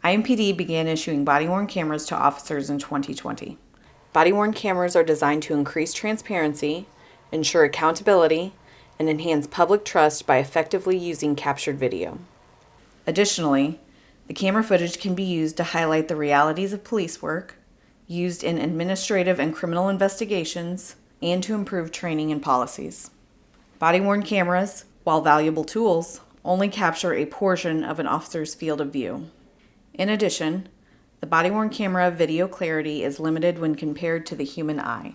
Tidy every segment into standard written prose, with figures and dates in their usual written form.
IMPD began issuing body-worn cameras to officers in 2020. Body-worn cameras are designed to increase transparency, ensure accountability, and enhance public trust by effectively using captured video. Additionally, the camera footage can be used to highlight the realities of police work, used in administrative and criminal investigations, and to improve training and policies. Body-worn cameras, while valuable tools, only capture a portion of an officer's field of view. In addition, the body-worn camera video clarity is limited when compared to the human eye.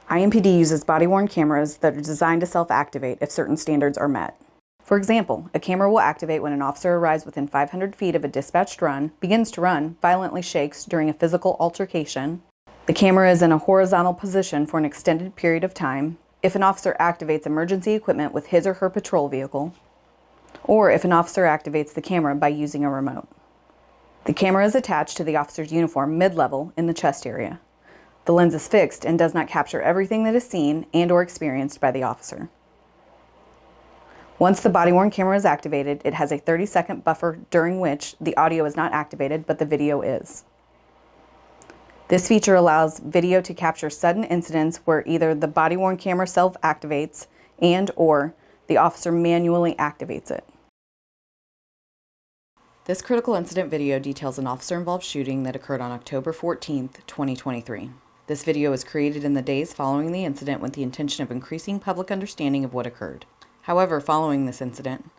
IMPD uses body-worn cameras that are designed to self-activate if certain standards are met. For example, a camera will activate when an officer arrives within 500 feet of a dispatched run, begins to run, violently shakes during a physical altercation, the camera is in a horizontal position for an extended period of time, if an officer activates emergency equipment with his or her patrol vehicle, or if an officer activates the camera by using a remote. The camera is attached to the officer's uniform mid-level in the chest area. The lens is fixed and does not capture everything that is seen and/or experienced by the officer. Once the body-worn camera is activated, it has a 30-second buffer during which the audio is not activated, but the video is. This feature allows video to capture sudden incidents where either the body-worn camera self-activates and/or the officer manually activates it. This critical incident video details an officer-involved shooting that occurred on October 14, 2023. This video was created in the days following the incident with the intention of increasing public understanding of what occurred. However, following this incident,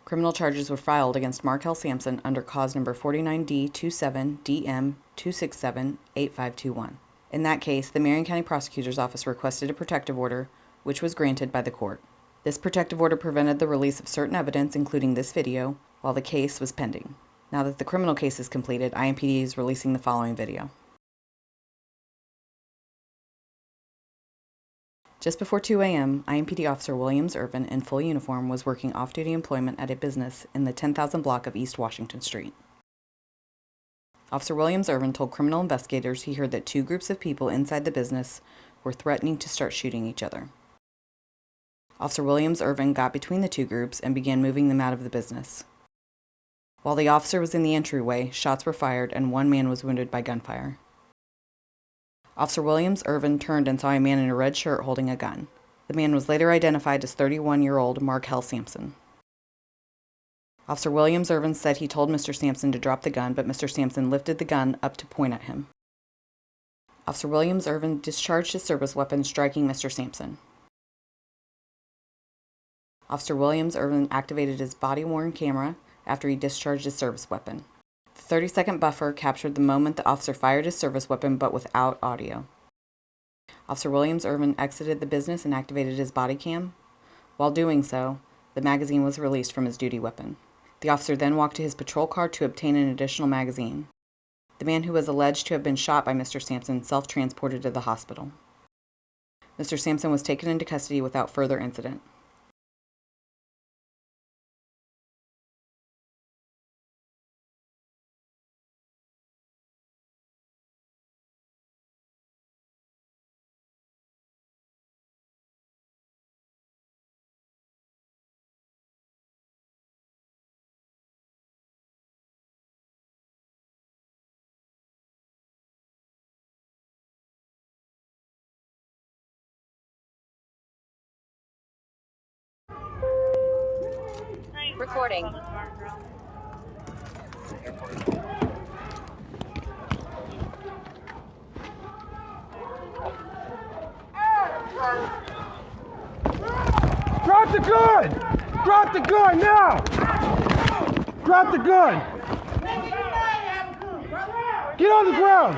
criminal charges were filed against Markel Sampson under cause number 49D27DM2678521. In that case, the Marion County Prosecutor's Office requested a protective order, which was granted by the court. This protective order prevented the release of certain evidence, including this video, while the case was pending. Now that the criminal case is completed, IMPD is releasing the following video. Just before 2 a.m., IMPD Officer Williams Irvin, in full uniform, was working off-duty employment at a business in the 10,000 block of East Washington Street. Officer Williams Irvin told criminal investigators he heard that two groups of people inside the business were threatening to start shooting each other. Officer Williams Irvin got between the two groups and began moving them out of the business. While the officer was in the entryway, shots were fired and one man was wounded by gunfire. Officer Williams Irvin turned and saw a man in a red shirt holding a gun. The man was later identified as 31-year-old Markel Sampson. Officer Williams Irvin said he told Mr. Sampson to drop the gun, but Mr. Sampson lifted the gun up to point at him. Officer Williams Irvin discharged his service weapon, striking Mr. Sampson. Officer Williams Irvin activated his body-worn camera after he discharged his service weapon. The 30-second buffer captured the moment the officer fired his service weapon, but without audio. Officer Williams Irvin exited the business and activated his body cam. While doing so, the magazine was released from his duty weapon. The officer then walked to his patrol car to obtain an additional magazine. The man who was alleged to have been shot by Mr. Sampson self-transported to the hospital. Mr. Sampson was taken into custody without further incident. Recording. Drop the gun! Drop the gun now! Drop the gun! Get on the ground!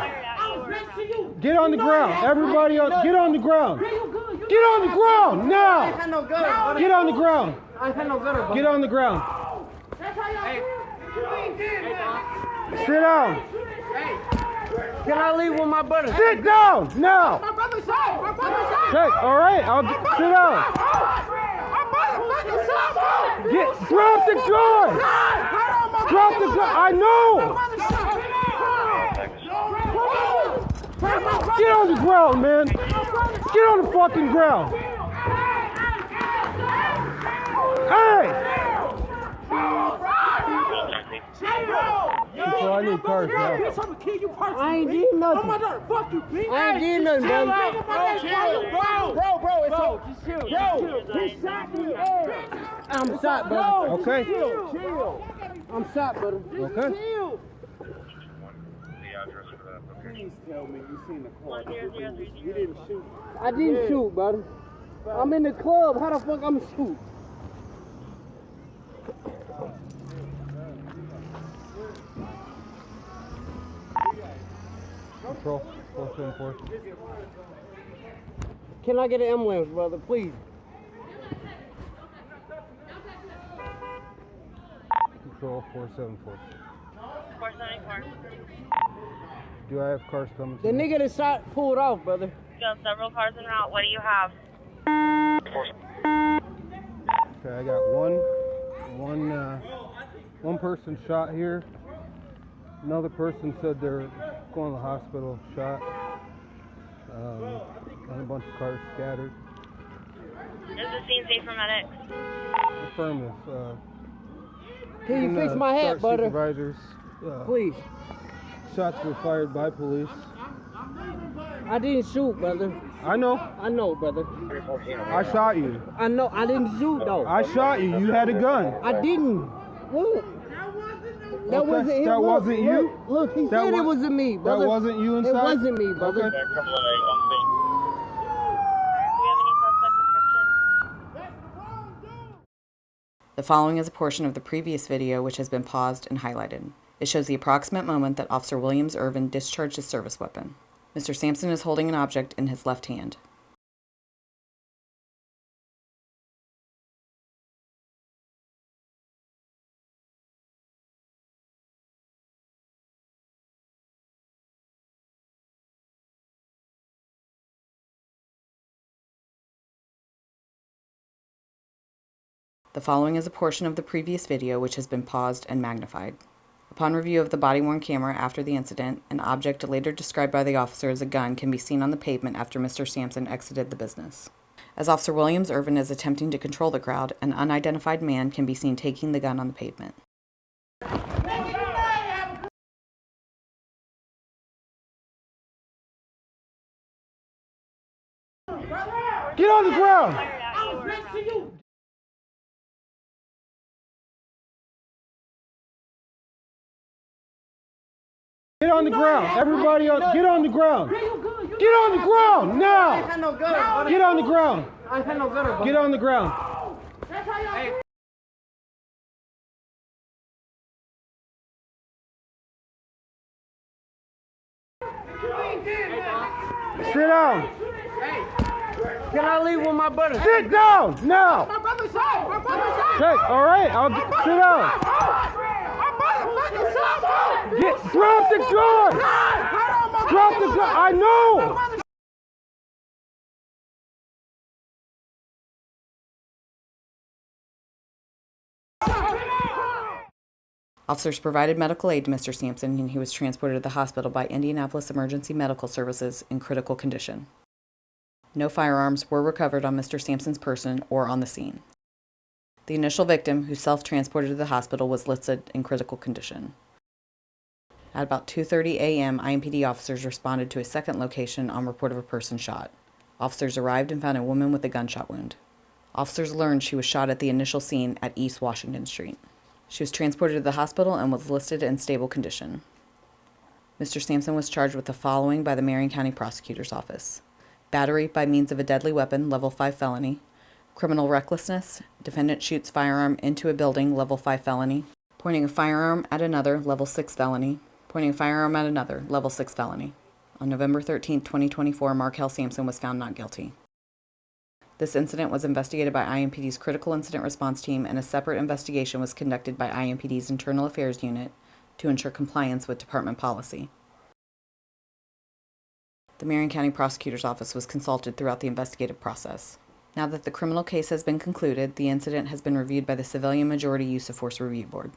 Get on the ground! Everybody else, get on the ground! Get on the ground now! Get on the ground! Get on the ground! Sit down! Can I leave with my brother? Sit down now! My brother's side! My brother's side! Okay, alright, sit down! My brother's side! Drop the gun! Drop the gun! I know! Get on the ground, man! Get on the fucking ground! Hey! So I need cars now. Bitch, I'm gonna kill you personally. I ain't did nothing. Oh my God, fuck you, bitch. I ain't did nothing, Chill bro. out, bro, it's Bro, just chill. Bro, he shot me. I'm shot, brother. Okay. Chill. I'm shot, brother. Okay. Chill. Address for that, okay? Please tell me you seen the car. You didn't shoot. I didn't shoot, brother. I'm in the club. How the fuck I'm shoot? Control 474. Can I get an ambulance, brother, please? Control 474. 474. Do I have cars coming? The nigga that shot pulled off, brother. You have several cars en route. What do you have? Okay, I got one person shot here. Another person said they're going to the hospital, shot. And a bunch of cars scattered. Is the scene safe for medics? Affirmative. Can you fix my hat, brother? Supervisors. Please. Shots were fired by police. I didn't shoot, brother. I know. I know, brother. I shot you. I know. I didn't shoot, though. I shot you. You had a gun. I didn't. Look. That Okay, wasn't him. that Look, wasn't you? Look, he That said it wa- wasn't me, brother. That wasn't you inside? It wasn't me, brother. Okay. Do we have any suspect description? The following is a portion of the previous video which has been paused and highlighted. It shows the approximate moment that Officer Williams Irvin discharged his service weapon. Mr. Sampson is holding an object in his left hand. The following is a portion of the previous video which has been paused and magnified. Upon review of the body-worn camera after the incident, an object later described by the officer as a gun can be seen on the pavement after Mr. Sampson exited the business. As Officer Williams Irvin is attempting to control the crowd, an unidentified man can be seen taking the gun on the pavement. Get on the ground. I was next to you. Get on the ground. Everybody else, get on the ground. Get on the ground now. I had no gun, brother. Get on the ground. I had no gun, brother. Get on the ground. Sit down. Can I leave with my brother? Sit down now. My brother's shot. My brother's shot. Okay, all right. Sit down. My motherfucking shot. Drop the gun. Drop the gun. I know. Officers provided medical aid to Mr. Sampson and he was transported to the hospital by Indianapolis Emergency Medical Services in critical condition. No firearms were recovered on Mr. Sampson's person or on the scene. The initial victim, who self-transported to the hospital, was listed in critical condition. At about 2:30 a.m., IMPD officers responded to a second location on report of a person shot. Officers arrived and found a woman with a gunshot wound. Officers learned she was shot at the initial scene at East Washington Street. She was transported to the hospital and was listed in stable condition. Mr. Sampson was charged with the following by the Marion County Prosecutor's Office: battery by means of a deadly weapon, level 5 felony; criminal recklessness, defendant shoots firearm into a building, level 5 felony; pointing a firearm at another, level 6 felony; pointing a firearm at another, level 6 felony. On November 13, 2024, Markel Sampson was found not guilty. This incident was investigated by IMPD's Critical Incident Response Team, and a separate investigation was conducted by IMPD's Internal Affairs Unit to ensure compliance with department policy. The Marion County Prosecutor's Office was consulted throughout the investigative process. Now that the criminal case has been concluded, the incident has been reviewed by the Civilian Majority Use of Force Review Board.